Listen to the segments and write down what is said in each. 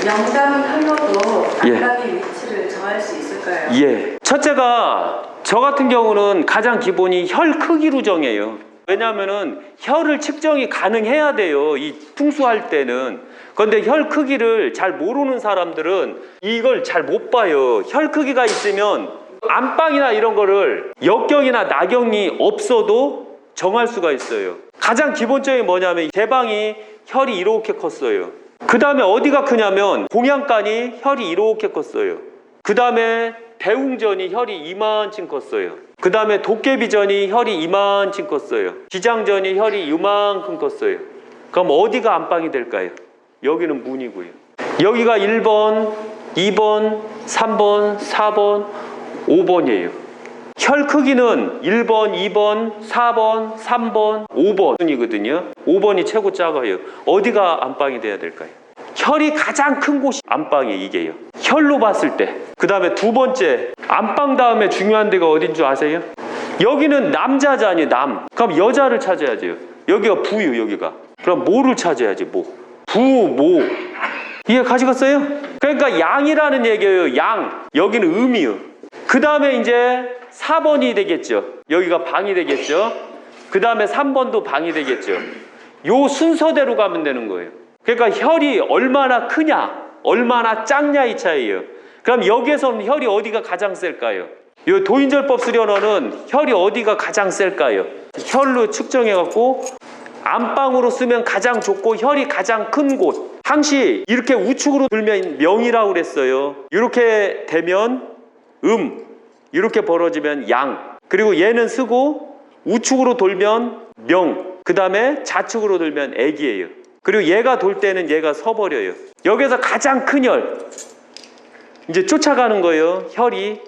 영상으로도 안방의 위치를 정할 수 있을까요? 예. 첫째가 저 같은 경우는 가장 기본이 혈 크기로 정해요. 왜냐하면은 혈을 측정이 가능해야 돼요. 이 풍수할 때는. 그런데 혈 크기를 잘 모르는 사람들은 이걸 잘 못 봐요. 혈 크기가 있으면 안방이나 이런 거를 역경이나 나경이 없어도 정할 수가 있어요. 가장 기본적인 뭐냐면 제 방이 혈이 이렇게 컸어요. 그 다음에 어디가 크냐면 공양간이 혈이 이렇게 컸어요. 그 다음에 대웅전이 혈이 이만큼 컸어요. 그 다음에 도깨비전이 혈이 이만큼 컸어요. 기장전이 혈이 이만큼 컸어요. 그럼 어디가 안방이 될까요? 여기는 문이고요. 여기가 1번, 2번, 3번, 4번, 5번이에요. 혈 크기는 1번, 2번, 4번, 3번, 5번이거든요. 5번이 최고 작아요. 어디가 안방이 돼야 될까요? 혈이 가장 큰 곳이 안방이 이게요. 혈로 봤을 때. 그 다음에 두 번째, 안방 다음에 중요한 데가 어딘 줄 아세요? 여기는 남자잖아요, 남. 그럼 여자를 찾아야죠. 여기가 부유, 여기가. 그럼 모를 찾아야지, 모. 부, 모. 이해 가시겠어요? 그러니까 양이라는 얘기예요, 양. 여기는 음이요. 그 다음에 이제 4번이 되겠죠. 여기가 방이 되겠죠. 그 다음에 3번도 방이 되겠죠. 요 순서대로 가면 되는 거예요. 그러니까 혈이 얼마나 크냐, 얼마나 작냐 이 차이예요. 그럼 여기에서는 혈이 어디가 가장 셀까요? 요 도인절법 수련원은 혈이 어디가 가장 셀까요? 혈로 측정해갖고 안방으로 쓰면 가장 좋고 혈이 가장 큰 곳. 항시 이렇게 우측으로 돌면 명이라고 그랬어요. 이렇게 되면 이렇게 벌어지면 양. 그리고 얘는 쓰고 우측으로 돌면 명. 그 다음에 좌측으로 돌면 액이에요. 그리고 얘가 돌 때는 얘가 서버려요. 여기서 가장 큰 혈. 이제 쫓아가는 거예요. 혈이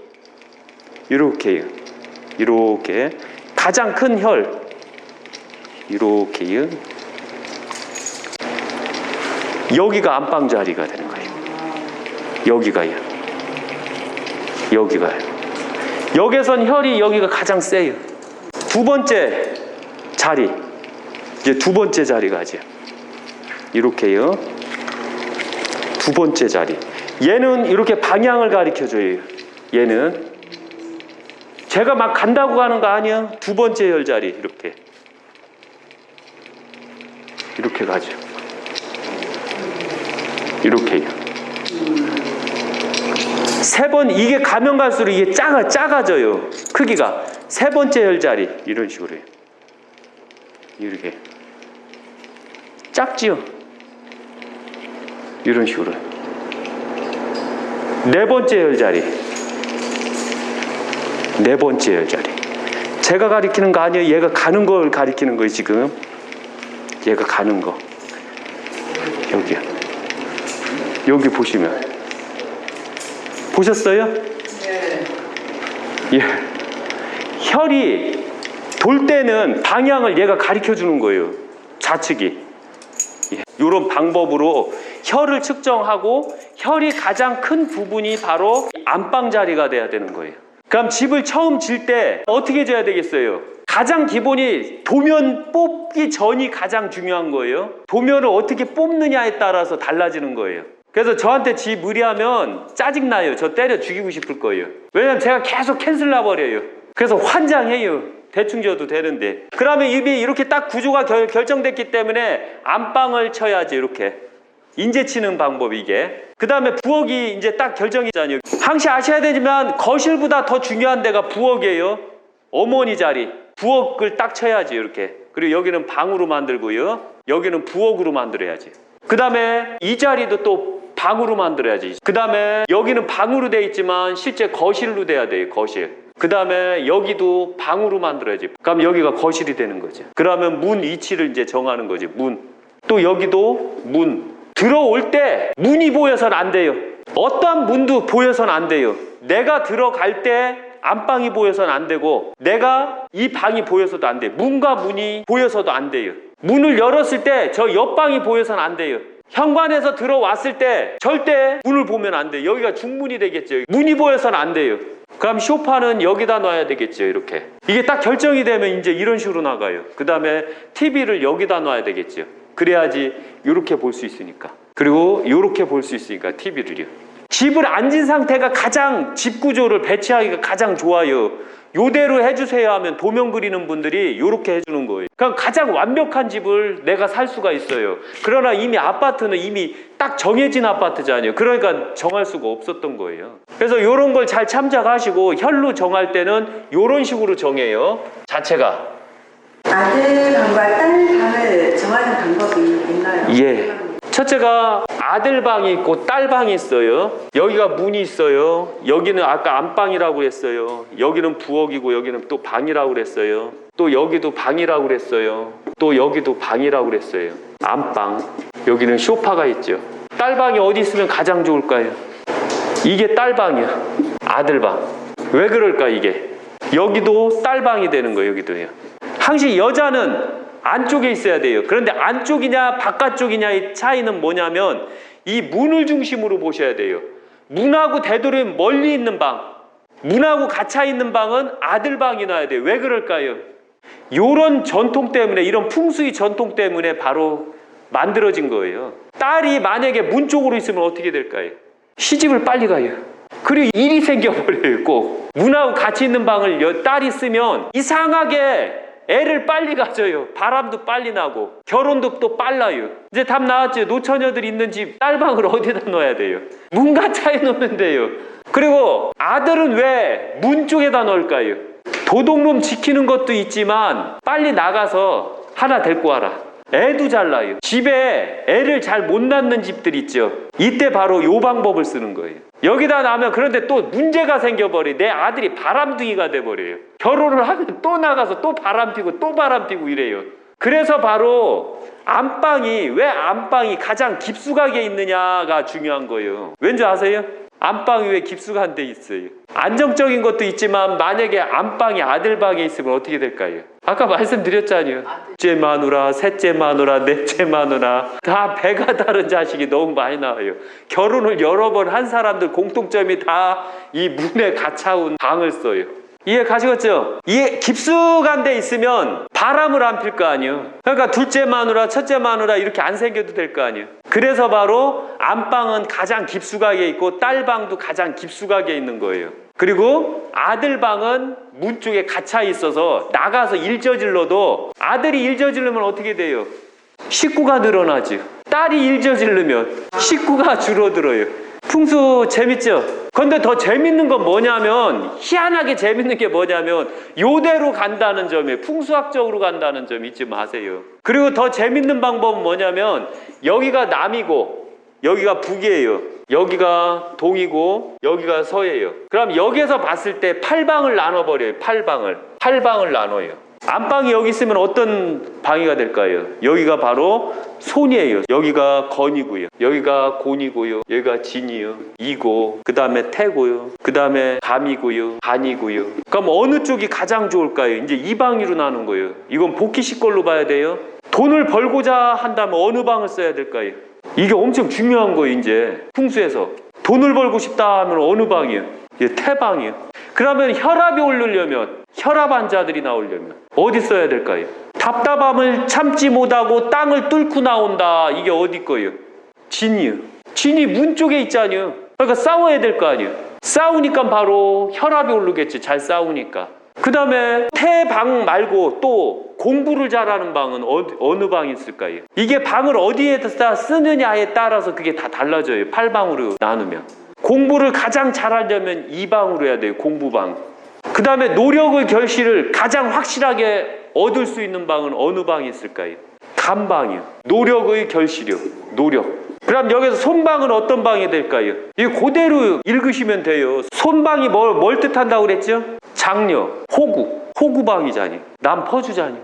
이렇게요. 이렇게. 가장 큰 혈. 이렇게요. 여기가 안방 자리가 되는 거예요. 여기가요. 여기가요. 여기선 혈이 여기가 가장 세요. 두 번째 자리. 이제 두 번째 자리가 하죠. 이렇게요. 두 번째 자리. 얘는 이렇게 방향을 가리켜줘요. 얘는 제가 막 간다고 가는 거 아니야. 두 번째 혈 자리 이렇게. 이렇게 가죠. 이렇게요. 세 번 이게 가면 갈수록 이게 작아져요. 크기가. 세 번째 혈 자리 이런 식으로 해요. 이렇게. 작지요. 이런 식으로. 네 번째 혈 자리. 네 번째 혈 자리. 제가 가리키는 거 아니에요. 얘가 가는 걸 가리키는 거예요, 지금. 얘가 가는 거. 여기요. 여기 보시면. 보셨어요? 네. 예. 혈이 돌 때는 방향을 얘가 가리켜 주는 거예요. 좌측이. 예. 이런 방법으로 혈을 측정하고 혈이 가장 큰 부분이 바로 안방 자리가 돼야 되는 거예요. 그럼 집을 처음 질 때 어떻게 져야 되겠어요? 가장 기본이 도면 뽑기 전이 가장 중요한 거예요. 도면을 어떻게 뽑느냐에 따라서 달라지는 거예요. 그래서 저한테 집 의뢰하면 짜증나요. 저 때려 죽이고 싶을 거예요. 왜냐면 제가 계속 캔슬 나버려요. 그래서 환장해요. 대충 져도 되는데. 그러면 이미 이렇게 딱 구조가 결정됐기 때문에 안방을 쳐야지. 이렇게 인제 치는 방법이 이게. 그 다음에 부엌이 이제 딱 결정이잖아요. 항시 아셔야 되지만 거실보다 더 중요한 데가 부엌이에요. 어머니 자리. 부엌을 딱 쳐야지. 이렇게. 그리고 여기는 방으로 만들고요. 여기는 부엌으로 만들어야지. 그 다음에 이 자리도 또 방으로 만들어야지. 그 다음에 여기는 방으로 돼 있지만 실제 거실로 돼야 돼요. 거실. 그 다음에 여기도 방으로 만들어야지. 그럼 여기가 거실이 되는 거죠. 그러면 문 위치를 이제 정하는 거지. 문. 또 여기도 문. 들어올 때 문이 보여서는 안 돼요. 어떠한 문도 보여서는 안 돼요. 내가 들어갈 때 안방이 보여서는 안 되고 내가 이 방이 보여서도 안 돼요. 문과 문이 보여서도 안 돼요. 문을 열었을 때 저 옆방이 보여서는 안 돼요. 현관에서 들어왔을 때 절대 문을 보면 안 돼요. 여기가 중문이 되겠죠. 문이 보여서는 안 돼요. 그럼 소파는 여기다 놔야 되겠죠. 이렇게. 이게 딱 결정이 되면 이제 이런 식으로 나가요. 그 다음에 TV를 여기다 놔야 되겠죠. 그래야지 이렇게 볼 수 있으니까. 그리고 이렇게 볼 수 있으니까 TV를요. 집을 앉은 상태가 가장 집 구조를 배치하기가 가장 좋아요. 요대로 해주세요 하면 도면 그리는 분들이 요렇게 해주는 거예요. 그럼 가장 완벽한 집을 내가 살 수가 있어요. 그러나 이미 아파트는 이미 딱 정해진 아파트잖아요. 그러니까 정할 수가 없었던 거예요. 그래서 요런 걸 잘 참작하시고 혈로 정할 때는 요런 식으로 정해요. 자체가. 아들 방과 딸 방을 정하는 방법이 있나요? 예. 첫째가 아들 방이 있고 딸 방이 있어요. 여기가 문이 있어요. 여기는 아까 안방이라고 그랬어요. 여기는 부엌이고 여기는 또 방이라고 그랬어요. 또 여기도 방이라고 그랬어요. 또 여기도 방이라고 그랬어요. 안방. 여기는 소파가 있죠. 딸 방이 어디 있으면 가장 좋을까요? 이게 딸 방이야. 아들 방. 왜 그럴까 이게? 여기도 딸 방이 되는 거예요. 여기도요. 항상 여자는 안쪽에 있어야 돼요. 그런데 안쪽이냐 바깥쪽이냐의 차이는 뭐냐면 이 문을 중심으로 보셔야 돼요. 문하고 되도록이면 멀리 있는 방, 문하고 갇혀 있는 방은 아들 방이 나야 돼요. 왜 그럴까요? 이런 전통 때문에, 이런 풍수의 전통 때문에 바로 만들어진 거예요. 딸이 만약에 문 쪽으로 있으면 어떻게 될까요? 시집을 빨리 가요. 그리고 일이 생겨버려요. 꼭 문하고 같이 있는 방을 딸이 쓰면 이상하게 애를 빨리 가져요. 바람도 빨리 나고 결혼도 또 빨라요. 이제 답 나왔죠. 노처녀들 있는 집 딸방을 어디다 넣어야 돼요? 문 갇혀 놓으면 돼요. 그리고 아들은 왜 문 쪽에다 넣을까요? 도둑놈 지키는 것도 있지만 빨리 나가서 하나 데리고 와라. 애도 잘 낳아요. 집에 애를 잘 못 낳는 집들 있죠. 이때 바로 요 방법을 쓰는 거예요. 여기다 놔면 그런데 또 문제가 생겨버려. 내 아들이 바람둥이가 돼버려요. 결혼을 하면 또 나가서 또 바람 피고 또 바람 피고 이래요. 그래서 바로 안방이, 왜 안방이 가장 깊숙하게 있느냐가 중요한 거예요. 왠지 아세요? 안방이 왜 깊숙한 데 있어요? 안정적인 것도 있지만 만약에 안방이 아들방에 있으면 어떻게 될까요? 아까 말씀드렸잖아요. 둘째 마누라, 셋째 마누라, 넷째 마누라 다 배가 다른 자식이 너무 많이 나와요. 결혼을 여러 번 한 사람들 공통점이 다 이 문에 갇혀온 방을 써요. 이해 가시겠죠? 이해 깊숙한 데 있으면 바람을 안 필 거 아니에요. 그러니까 둘째 마누라, 첫째 마누라 이렇게 안 생겨도 될 거 아니에요. 그래서 바로 안방은 가장 깊숙하게 있고 딸방도 가장 깊숙하게 있는 거예요. 그리고 아들방은 문 쪽에 갇혀 있어서 나가서 일 저질러도 아들이 일 저지르면 어떻게 돼요? 식구가 늘어나죠. 딸이 일 저지르면 식구가 줄어들어요. 풍수 재밌죠? 근데 더 재밌는 건 뭐냐면, 희한하게 재밌는 게 뭐냐면 요대로 간다는 점이에요. 풍수학적으로 간다는 점 잊지 마세요. 그리고 더 재밌는 방법은 뭐냐면 여기가 남이고 여기가 북이에요. 여기가 동이고 여기가 서예요. 그럼 여기에서 봤을 때 8방을 나눠버려요. 8방을 나눠요. 안방이 여기 있으면 어떤 방위가 될까요? 여기가 바로 손이에요. 여기가 건이고요. 여기가 곤이고요. 여기가 진이요. 이고, 그 다음에 태고요. 그 다음에 감이고요. 간이고요. 그럼 어느 쪽이 가장 좋을까요? 이제 이 방위로 나눈 거예요. 이건 복희식 걸로 봐야 돼요. 돈을 벌고자 한다면 어느 방을 써야 될까요? 이게 엄청 중요한 거예요. 이제 풍수에서 돈을 벌고 싶다 하면 어느 방이에요? 태방이에요. 그러면 혈압이 오르려면, 혈압 환자들이 나오려면 어디 써야 될까요? 답답함을 참지 못하고 땅을 뚫고 나온다. 이게 어디 거예요? 진이요. 진이 문 쪽에 있잖아요. 그러니까 싸워야 될 거 아니에요. 싸우니까 바로 혈압이 오르겠지. 잘 싸우니까. 그 다음에 태방 말고 또 공부를 잘하는 방은 어느 방이 있을까요? 이게 방을 어디에다 쓰느냐에 따라서 그게 다 달라져요. 8방으로 나누면. 공부를 가장 잘하려면 이 방으로 해야 돼요. 공부방. 그 다음에 노력의 결실을 가장 확실하게 얻을 수 있는 방은 어느 방이 있을까요? 간방이요. 노력의 결실이요. 노력. 그럼 여기서 손방은 어떤 방이 될까요? 이거 그대로 읽으시면 돼요. 손방이 뭘 뜻한다고 그랬죠? 장녀, 호구방이잖아요. 남 퍼주잖아요.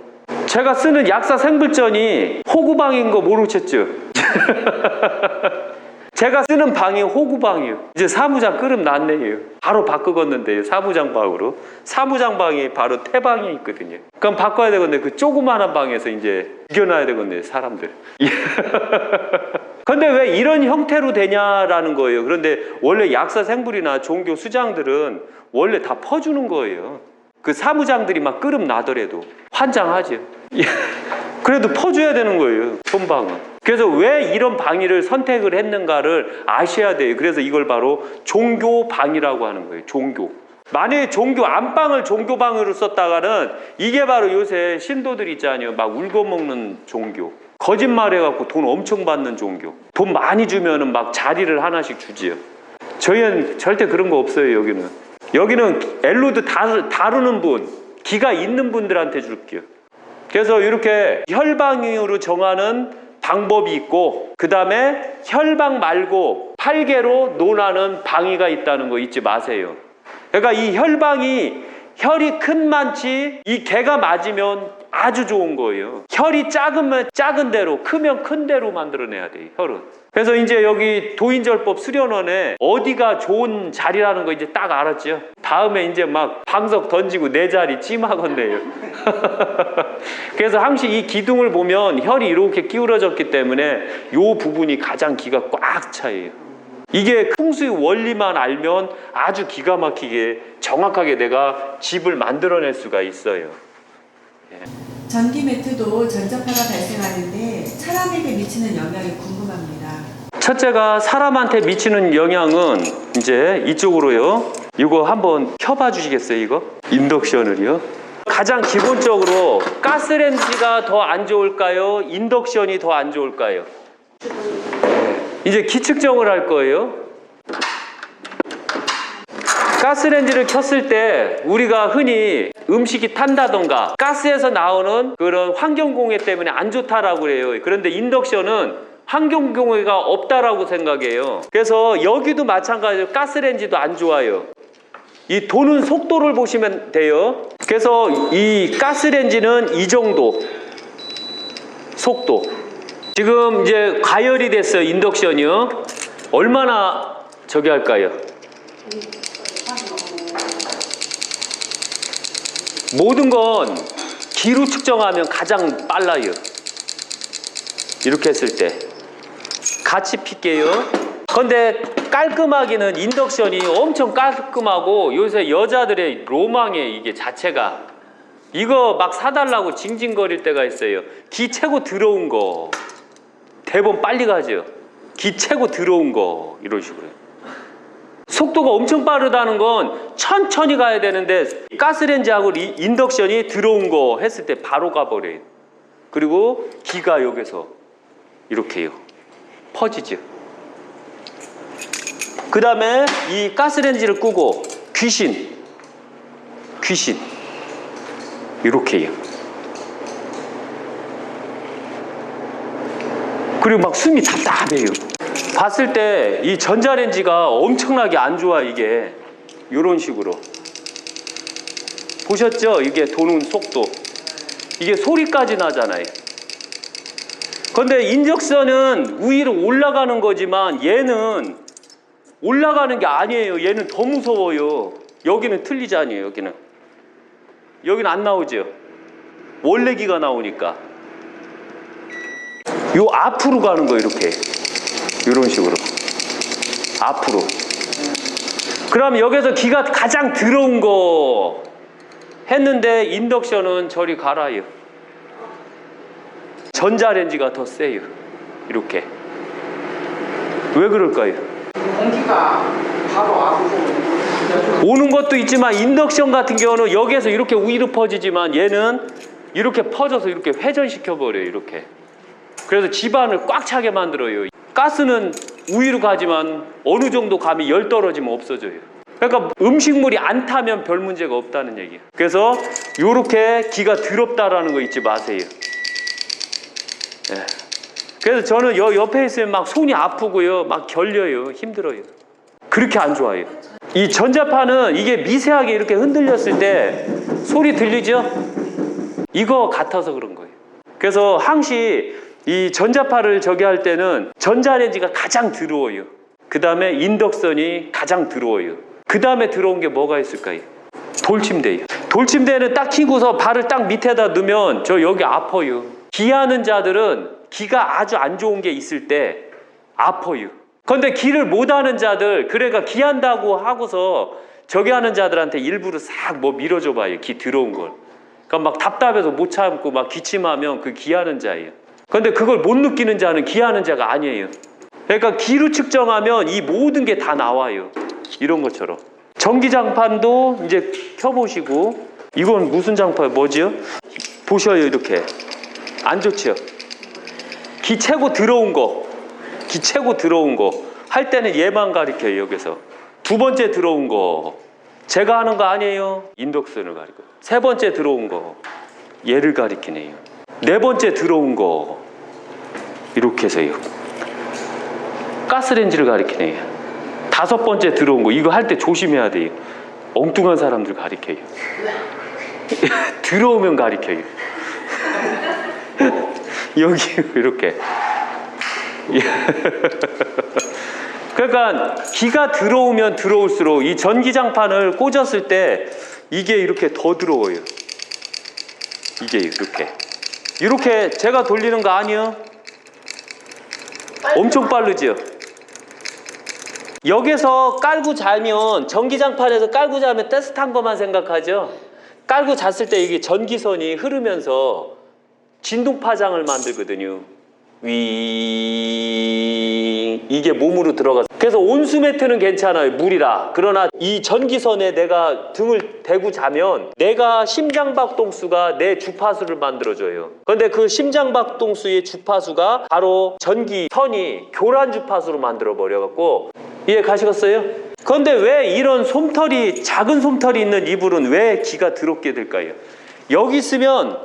제가 쓰는 약사 생불전이 호구방인 거 모르셨죠? 제가 쓰는 방이 호구방이에요. 이제 사무장 끓음 났네요. 바로 바꾸겠는데요. 사무장 방으로. 사무장 방이 바로 태방에 있거든요. 그럼 바꿔야 되겠네. 그 조그마한 방에서 이제 이겨놔야 되겠네요. 사람들. 근데 왜 이런 형태로 되냐라는 거예요. 그런데 원래 약사생불이나 종교 수장들은 원래 다 퍼주는 거예요. 그 사무장들이 막 끄름 나더라도 환장하죠. 그래도 퍼줘야 되는 거예요, 손방은. 그래서 왜 이런 방위를 선택을 했는가를 아셔야 돼요. 그래서 이걸 바로 종교방이라고 하는 거예요. 종교. 만약에 종교 안방을 종교방으로 썼다가는 이게 바로 요새 신도들 있잖아요. 막 울고먹는 종교. 거짓말해갖고 돈 엄청 받는 종교. 돈 많이 주면은 막 자리를 하나씩 주지요. 저희는 절대 그런 거 없어요. 여기는 엘로드 다루는 분, 기가 있는 분들한테 줄게요. 그래서 이렇게 혈방으로 정하는 방법이 있고, 그 다음에 혈방 말고 8개로 논하는 방위가 있다는 거 잊지 마세요. 그러니까 이 혈방이 혈이 큰 많지 이 개가 맞으면 아주 좋은 거예요. 혈이 작으면 작은 대로, 크면 큰 대로 만들어내야 돼요, 혈은. 그래서 이제 여기 도인절법 수련원에 어디가 좋은 자리라는 거 이제 딱 알았죠. 다음에 이제 막 방석 던지고 내 자리 찜하건대요. 그래서 항상 이 기둥을 보면 혈이 이렇게 기울어졌기 때문에 이 부분이 가장 기가 꽉 차요. 이게 풍수의 원리만 알면 아주 기가 막히게 정확하게 내가 집을 만들어낼 수가 있어요. 전기 매트도 전자파가 발생하는데 사람에게 미치는 영향이 궁금합니다. 첫째가 사람한테 미치는 영향은 이제 이쪽으로요. 이거 한번 켜봐 주시겠어요? 이거 인덕션을요. 가장 기본적으로 가스렌지가 더 안 좋을까요? 인덕션이 더 안 좋을까요? 이제 기측정을 할 거예요. 가스렌지를 켰을 때 우리가 흔히 음식이 탄다던가 가스에서 나오는 그런 환경공해 때문에 안 좋다라고 그래요. 그런데 인덕션은 환경공해가 없다라고 생각해요. 그래서 여기도 마찬가지로 가스렌지도 안 좋아요. 이 도는 속도를 보시면 돼요. 그래서 이 가스렌지는 이 정도 속도. 지금 이제 가열이 됐어요. 인덕션이요. 얼마나 저기 할까요? 모든 건 기로 측정하면 가장 빨라요. 이렇게 했을 때 같이 필게요. 근데 깔끔하기는 인덕션이 엄청 깔끔하고 요새 여자들의 로망에 이게 자체가 이거 막 사달라고 징징거릴 때가 있어요. 기 최고 더러운 거 대본 빨리 가죠. 기 최고 더러운 거 이런 식으로. 속도가 엄청 빠르다는 건 천천히 가야 되는데 가스렌지하고 인덕션이 들어온 거 했을 때 바로 가버려요. 그리고 기가 여기서 이렇게요. 퍼지죠. 그 다음에 이 가스렌지를 끄고 귀신 이렇게요. 그리고 막 숨이 답답해요. 봤을 때 이 전자레인지가 엄청나게 안 좋아. 이게 이런 식으로 보셨죠? 이게 도는 속도 이게 소리까지 나잖아요. 근데 인덕션은 위로 올라가는 거지만 얘는 올라가는 게 아니에요. 얘는 더 무서워요. 여기는 틀리잖아요. 여기는 안 나오죠. 원래 기가 나오니까 요 앞으로 가는 거 이렇게 이런 식으로 앞으로. 그럼 여기서 기가 가장 더러운 거 했는데 인덕션은 저리 가라요. 전자레인지가 더 세요. 이렇게. 왜 그럴까요? 공기가 바로 앞으로 오는 것도 있지만 인덕션 같은 경우는 여기에서 이렇게 위로 퍼지지만 얘는 이렇게 퍼져서 이렇게 회전시켜 버려요. 이렇게. 그래서 집안을 꽉 차게 만들어요. 가스는 위로 가지만 어느 정도 가면 열 떨어지면 없어져요. 그러니까 음식물이 안 타면 별 문제가 없다는 얘기예요. 그래서 이렇게 기가 더럽다라는 거 잊지 마세요. 예. 그래서 저는 옆에 있으면 막 손이 아프고요, 막 결려요, 힘들어요. 그렇게 안 좋아요. 이 전자파는 이게 미세하게 이렇게 흔들렸을 때 소리 들리죠? 이거 같아서 그런 거예요. 그래서 항시 이 전자파를 저기 할 때는 전자레인지가 가장 더러워요. 그 다음에 인덕션이 가장 더러워요. 그 다음에 들어온 게 뭐가 있을까요? 돌침대예요. 돌침대는 딱 켜고서 발을 딱 밑에다 넣으면 저 여기 아파요. 기하는 자들은 기가 아주 안 좋은 게 있을 때 아파요. 근데 기를 못하는 자들, 그래가 기한다고 하고서 저기 하는 자들한테 일부러 싹 뭐 밀어줘 봐요. 기 들어온 걸. 그러니까 막 답답해서 못 참고 막 기침하면 그 기하는 자예요. 근데 그걸 못 느끼는 자는 기하는 자가 아니에요. 그러니까 기로 측정하면 이 모든 게 다 나와요. 이런 것처럼. 전기장판도 이제 켜보시고, 이건 무슨 장판 뭐지요? 보셔요. 이렇게 안 좋죠? 기 채고 들어온 거, 기 채고 들어온 거 할 때는 얘만 가리켜요. 여기서 두 번째 들어온 거 제가 하는 거 아니에요. 인덕션을 가리고, 세 번째 들어온 거 얘를 가리키네요. 네 번째 들어온 거 이렇게 해서요. 가스레인지를 가리키네요. 다섯 번째 들어온 거 이거 할 때 조심해야 돼요. 엉뚱한 사람들 가리켜요. 들어오면 가리켜요. 여기 이렇게. 그러니까 기가 들어오면 들어올수록 이 전기장판을 꽂았을 때 이게 이렇게 더 들어와요. 이게 이렇게 제가 돌리는 거 아니에요? 엄청 빠르죠? 여기서 깔고 자면, 전기장판에서 깔고 자면 따뜻한 것만 생각하죠? 깔고 잤을 때 이게 전기선이 흐르면서 진동파장을 만들거든요. 이게 몸으로 들어가서. 그래서 온수 매트는 괜찮아요. 물이라. 그러나 이 전기선에 내가 등을 대고 자면 내가 심장박동수가 내 주파수를 만들어줘요. 그런데 그 심장박동수의 주파수가 바로 전기선이 교란 주파수로 만들어 버려갖고, 이해 가시겠어요? 그런데 왜 이런 솜털이, 작은 솜털이 있는 이불은 왜 기가 더럽게 될까요? 여기 있으면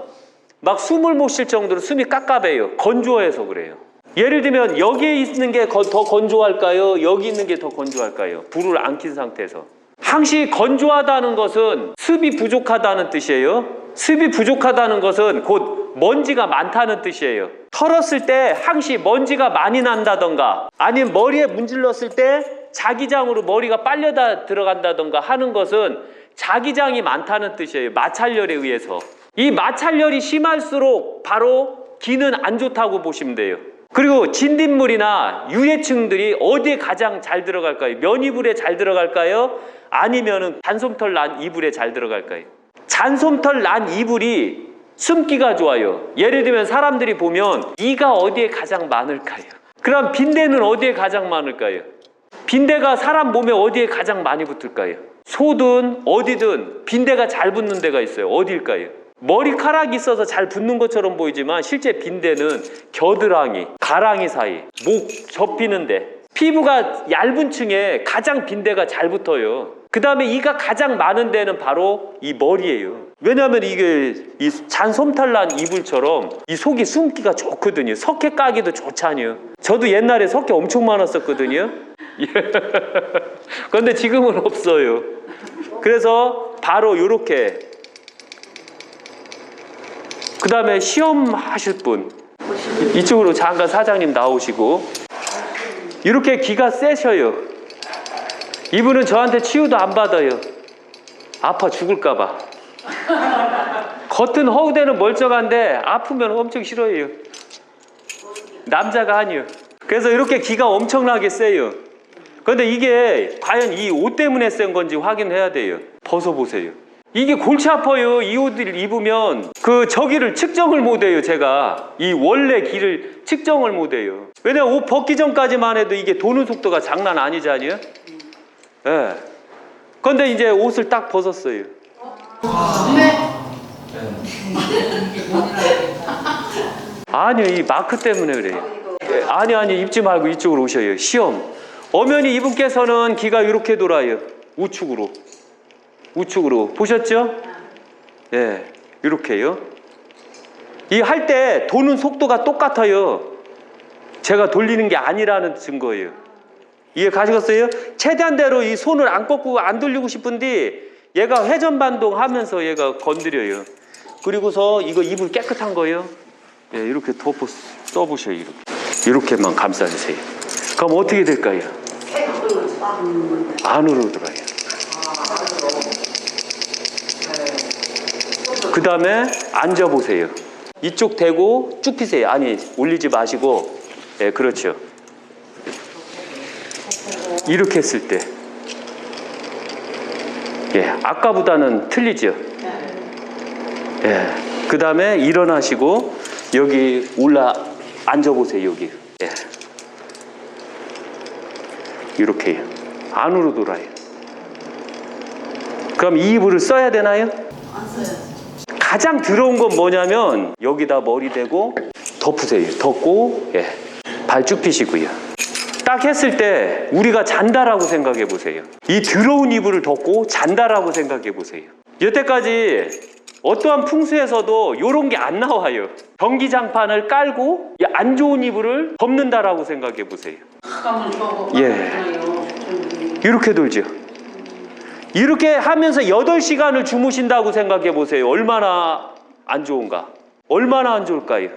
막 숨을 못 쉴 정도로 숨이 깝깝해요. 건조해서 그래요. 예를 들면 여기에 있는 게 더 건조할까요? 여기 있는 게 더 건조할까요? 불을 안 킨 상태에서. 항시 건조하다는 것은 습이 부족하다는 뜻이에요. 습이 부족하다는 것은 곧 먼지가 많다는 뜻이에요. 털었을 때 항시 먼지가 많이 난다던가, 아니면 머리에 문질렀을 때 자기장으로 머리가 빨려 들어간다던가 하는 것은 자기장이 많다는 뜻이에요. 마찰열에 의해서. 이 마찰열이 심할수록 바로 기는 안 좋다고 보시면 돼요. 그리고 진딧물이나 유해층들이 어디에 가장 잘 들어갈까요? 면이불에 잘 들어갈까요? 아니면은 잔솜털 난 이불에 잘 들어갈까요? 잔솜털 난 이불이 숨기가 좋아요. 예를 들면 사람들이 보면 이가 어디에 가장 많을까요? 그럼 빈대는 어디에 가장 많을까요? 빈대가 사람 몸에 어디에 가장 많이 붙을까요? 소든 어디든 빈대가 잘 붙는 데가 있어요. 어디일까요? 머리카락이 있어서 잘 붙는 것처럼 보이지만 실제 빈대는 겨드랑이, 가랑이 사이, 목 접히는데, 피부가 얇은 층에 가장 빈대가 잘 붙어요. 그 다음에 이가 가장 많은 데는 바로 이 머리예요. 왜냐하면 이게 이 잔솜털 난 이불처럼 이 속이 숨기가 좋거든요. 석회 까기도 좋잖아요. 저도 옛날에 석회 엄청 많았었거든요. 그런데 지금은 없어요. 그래서 바로 이렇게. 그 다음에 시험하실 분 이쪽으로 잠깐 사장님 나오시고, 이렇게 기가 세셔요. 이분은 저한테 치유도 안 받아요. 아파 죽을까 봐. 겉은 허우대는 멀쩡한데 아프면 엄청 싫어해요. 남자가 아니에요. 그래서 이렇게 기가 엄청나게 세요. 그런데 이게 과연 이 옷 때문에 센 건지 확인해야 돼요. 벗어보세요. 이게 골치 아파요. 이 옷을 입으면 저기를 측정을 못해요. 제가 이 원래 기를 측정을 못해요. 왜냐면 옷 벗기 전까지만 해도 이게 도는 속도가 장난 아니잖아요. 예. 그런데 이제 옷을 딱 벗었어요. 아니요, 이 마크 때문에 그래요. 아니 입지 말고 이쪽으로 오셔요. 시험. 엄연히 이분께서는 기가 이렇게 돌아요. 우측으로 보셨죠? 예, 이렇게요. 이 할 때 도는 속도가 똑같아요. 제가 돌리는 게 아니라는 증거예요. 이해 가시겠어요? 최대한대로 이 손을 안 꺾고 안 돌리고 싶은데 얘가 회전 반동하면서 얘가 건드려요. 그리고서 이거 이불 깨끗한 거예요. 예, 이렇게 써보셔요. 이렇게만 감싸주세요. 그럼 어떻게 될까요? 안으로 들어요. 그 다음에 앉아보세요. 이쪽 대고 쭉 피세요. 아니, 올리지 마시고. 예, 그렇죠. 이렇게 했을 때, 예, 아까보다는 틀리죠. 예, 그 다음에 일어나시고 여기 올라 앉아보세요. 여기. 예. 이렇게요. 안으로 돌아요. 그럼 이 이불을 써야 되나요? 안 써요. 가장 더러운 건 뭐냐면 여기다 머리 대고 덮으세요. 덮고, 예, 발 쭉 펴시고요. 딱 했을 때 우리가 잔다라고 생각해 보세요. 이 더러운 이불을 덮고 잔다라고 생각해 보세요. 여태까지 어떠한 풍수에서도 이런 게 안 나와요. 전기장판을 깔고 이 안 좋은 이불을 덮는다라고 생각해 보세요. 예, 이렇게 돌죠. 이렇게 하면서 8시간을 주무신다고 생각해 보세요. 얼마나 안 좋은가? 얼마나 안 좋을까요?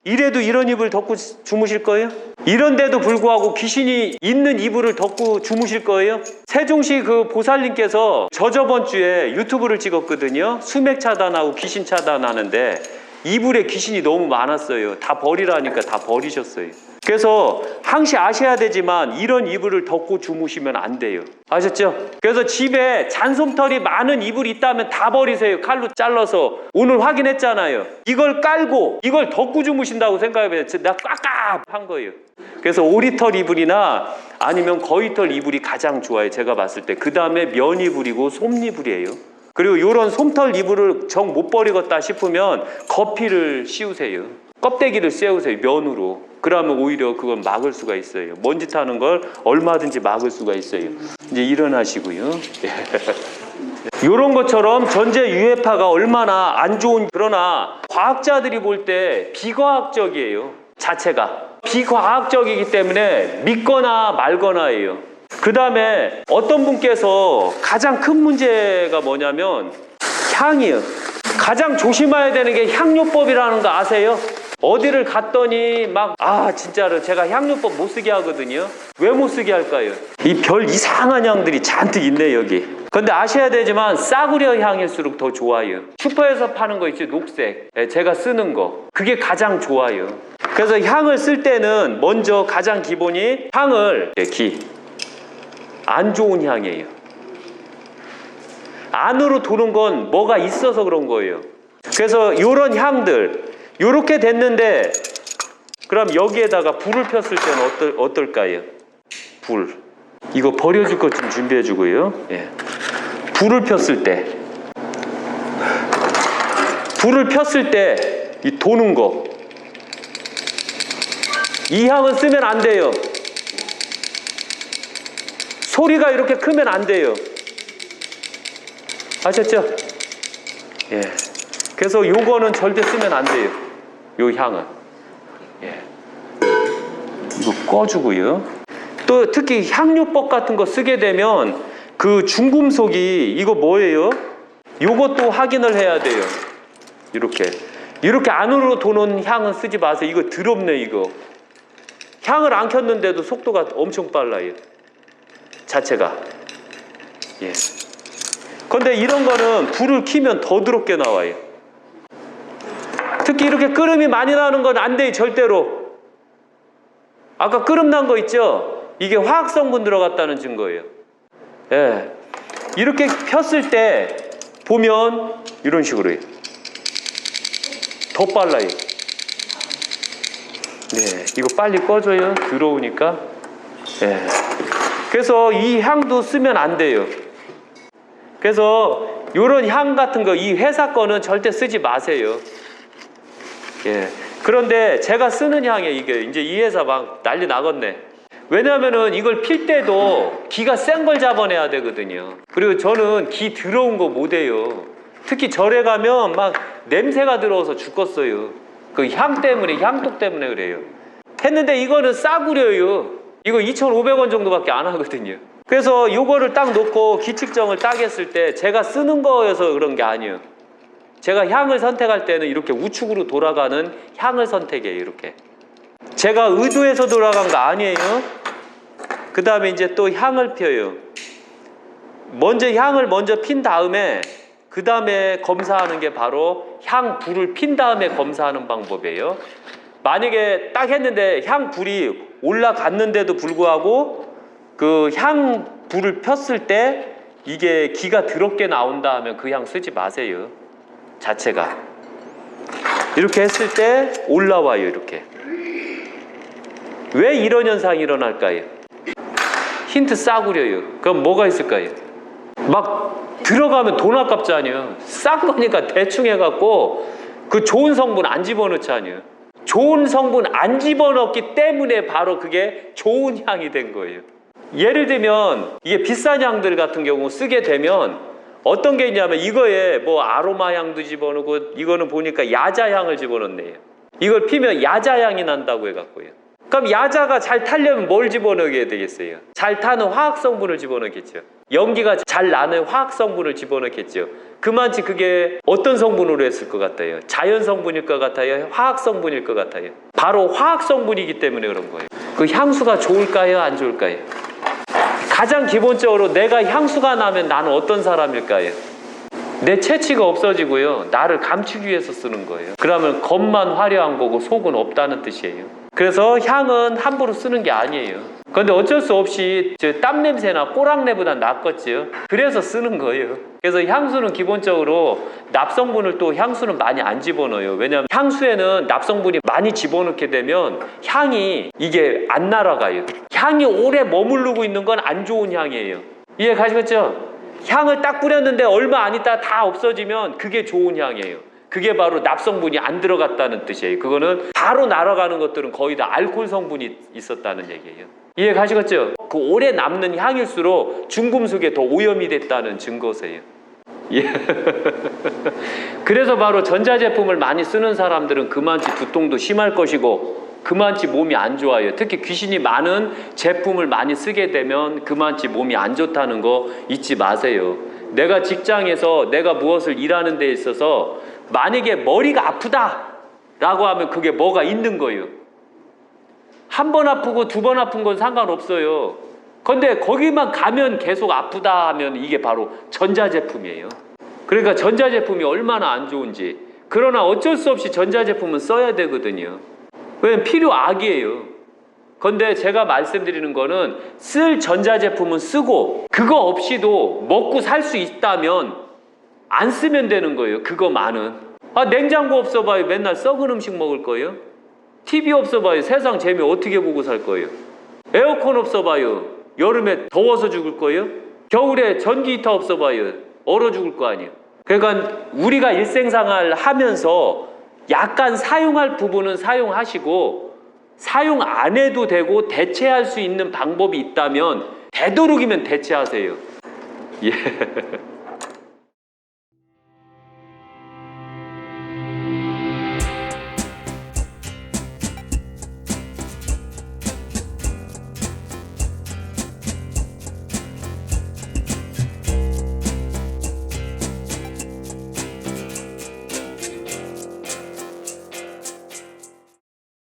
이래도 이런 이불 덮고 주무실 거예요? 이런데도 불구하고 귀신이 있는 이불을 덮고 주무실 거예요? 세종시 그 보살님께서 저번 주에 유튜브를 찍었거든요. 수맥 차단하고 귀신 차단하는데 이불에 귀신이 너무 많았어요. 다 버리라니까 다 버리셨어요. 그래서 항시 아셔야 되지만 이런 이불을 덮고 주무시면 안 돼요. 아셨죠? 그래서 집에 잔솜털이 많은 이불이 있다면 다 버리세요. 칼로 잘라서. 오늘 확인했잖아요. 이걸 깔고 이걸 덮고 주무신다고 생각해봐요. 내가 꽉꽉한 거예요. 그래서 오리털 이불이나 아니면 거위털 이불이 가장 좋아요. 제가 봤을 때. 그 다음에 면 이불이고 솜 이불이에요. 그리고 이런 솜털 이불을 정 못 버리겠다 싶으면 거피를 씌우세요. 껍데기를 씌우세요. 면으로. 그러면 오히려 그건 막을 수가 있어요. 먼지 타는 걸 얼마든지 막을 수가 있어요. 이제 일어나시고요. 이런 것처럼 전제 유해파가 얼마나 안 좋은, 그러나 과학자들이 볼 때 비과학적이에요. 자체가 비과학적이기 때문에 믿거나 말거나예요. 그 다음에 어떤 분께서 가장 큰 문제가 뭐냐면 향이에요. 가장 조심해야 되는 게 향요법이라는 거 아세요? 어디를 갔더니 진짜로 제가 향요법 못 쓰게 하거든요. 왜 못 쓰게 할까요? 이 별 이상한 향들이 잔뜩 있네 여기. 근데 아셔야 되지만 싸구려 향일수록 더 좋아요. 슈퍼에서 파는 거 있죠, 녹색. 제가 쓰는 거 그게 가장 좋아요. 그래서 향을 쓸 때는 먼저 가장 기본이 향을 안 좋은 향이에요. 안으로 도는 건 뭐가 있어서 그런 거예요. 그래서 이런 향들 이렇게 됐는데 그럼 여기에다가 불을 폈을 때는 어떨까요? 불 이거 버려줄 것 좀 준비해 주고요. 예. 불을 폈을 때 이 도는 거 이 향은 쓰면 안 돼요. 소리가 이렇게 크면 안 돼요. 아셨죠? 예. 그래서 요거는 절대 쓰면 안 돼요. 요 향은. 예. 이거 꺼주고요. 또 특히 향요법 같은 거 쓰게 되면 그 중금속이 이거 뭐예요? 요것도 확인을 해야 돼요. 이렇게 안으로 도는 향은 쓰지 마세요. 이거 더럽네 이거. 향을 안 켰는데도 속도가 엄청 빨라요. 자체가. 예. 근데 이런 거는 불을 켜면 더 더럽게 나와요. 특히 이렇게 끓음이 많이 나는 건 안 돼요. 절대로. 아까 끓음 난 거 있죠? 이게 화학성분 들어갔다는 증거예요. 예. 이렇게 폈을 때 보면 이런 식으로 해요. 더 빨라요. 네, 이거 빨리 꺼줘요. 더러우니까. 예. 그래서 이 향도 쓰면 안 돼요. 그래서 이런 향 같은 거, 이 회사 거는 절대 쓰지 마세요. 예. 그런데 제가 쓰는 향에 이게 이제 이 회사 막 난리 나겠네. 왜냐면은 이걸 필 때도 기가 센 걸 잡아내야 되거든요. 그리고 저는 기 더러운 거 못 해요. 특히 절에 가면 막 냄새가 들어서 죽겠어요. 그 향 때문에, 향독 때문에 그래요. 했는데 이거는 싸구려요. 이거 2,500원 정도밖에 안 하거든요. 그래서 요거를 딱 놓고 기측정을 딱 했을 때 제가 쓰는 거여서 그런 게 아니에요. 제가 향을 선택할 때는 이렇게 우측으로 돌아가는 향을 선택해요. 이렇게. 제가 의도해서 돌아간 거 아니에요. 그 다음에 이제 또 향을 펴요. 먼저 향을 핀 다음에 그 다음에 검사하는 게 바로 향 불을 핀 다음에 검사하는 방법이에요. 만약에 딱 했는데 향 불이 올라갔는데도 불구하고 그 향 불을 폈을 때 이게 기가 더럽게 나온다 하면 그 향 쓰지 마세요. 자체가 이렇게 했을 때 올라와요. 이렇게. 왜 이런 현상이 일어날까요? 힌트 싸구려요. 그럼 뭐가 있을까요? 막 들어가면 돈 아깝잖아요. 싼 거니까 대충 해갖고 그 좋은 성분 안 집어넣잖아요. 좋은 성분 안 집어넣기 때문에 바로 그게 좋은 향이 된 거예요. 예를 들면 이게 비싼 향들 같은 경우 쓰게 되면 어떤 게 있냐면 이거에 뭐 아로마 향도 집어넣고 이거는 보니까 야자 향을 집어넣네요. 이걸 피면 야자 향이 난다고 해갖고요. 그럼 야자가 잘 타려면 뭘 집어넣어야 되겠어요? 잘 타는 화학 성분을 집어넣겠죠. 연기가 잘 나는 화학 성분을 집어넣겠죠. 그만치 그게 어떤 성분으로 했을 것 같아요? 자연 성분일 것 같아요? 화학 성분일 것 같아요? 바로 화학 성분이기 때문에 그런 거예요. 그 향수가 좋을까요? 안 좋을까요? 가장 기본적으로 내가 향수가 나면 나는 어떤 사람일까요? 내 체취가 없어지고요. 나를 감추기 위해서 쓰는 거예요. 그러면 겉만 화려한 거고 속은 없다는 뜻이에요. 그래서 향은 함부로 쓰는 게 아니에요. 그런데 어쩔 수 없이 땀 냄새나 꼬랑내보다 낫겠죠. 그래서 쓰는 거예요. 그래서 향수는 기본적으로 납성분을 또 향수는 많이 안 집어넣어요. 왜냐하면 향수에는 납성분이 많이 집어넣게 되면 향이 이게 안 날아가요. 향이 오래 머무르고 있는 건 안 좋은 향이에요. 이해 가시겠죠? 향을 딱 뿌렸는데 얼마 안 있다 다 없어지면 그게 좋은 향이에요. 그게 바로 납성분이 안 들어갔다는 뜻이에요. 그거는 바로 날아가는 것들은 거의 다 알코올 성분이 있었다는 얘기예요. 이해 가시겠죠? 그 오래 남는 향일수록 중금속에 더 오염이 됐다는 증거세요. 예. 그래서 바로 전자제품을 많이 쓰는 사람들은 그만치 두통도 심할 것이고 그만치 몸이 안 좋아요. 특히 귀신이 많은 제품을 많이 쓰게 되면 그만치 몸이 안 좋다는 거 잊지 마세요. 내가 직장에서 내가 무엇을 일하는 데 있어서 만약에 머리가 아프다 라고 하면 그게 뭐가 있는 거예요. 한 번 아프고 두 번 아픈 건 상관없어요. 근데 거기만 가면 계속 아프다 하면 이게 바로 전자제품이에요. 그러니까 전자제품이 얼마나 안 좋은지. 그러나 어쩔 수 없이 전자제품은 써야 되거든요. 왜냐면 필요악이에요. 근데 제가 말씀드리는 거는 쓸 전자제품은 쓰고 그거 없이도 먹고 살 수 있다면 안 쓰면 되는 거예요. 그거만은. 냉장고 없어 봐요. 맨날 썩은 음식 먹을 거예요. TV 없어 봐요. 세상 재미 어떻게 보고 살 거예요. 에어컨 없어 봐요. 여름에 더워서 죽을 거예요. 겨울에 전기 히터 없어 봐요. 얼어 죽을 거 아니에요. 그러니까 우리가 일생생활 하면서 약간 사용할 부분은 사용하시고 사용 안 해도 되고 대체할 수 있는 방법이 있다면 되도록이면 대체하세요. 예.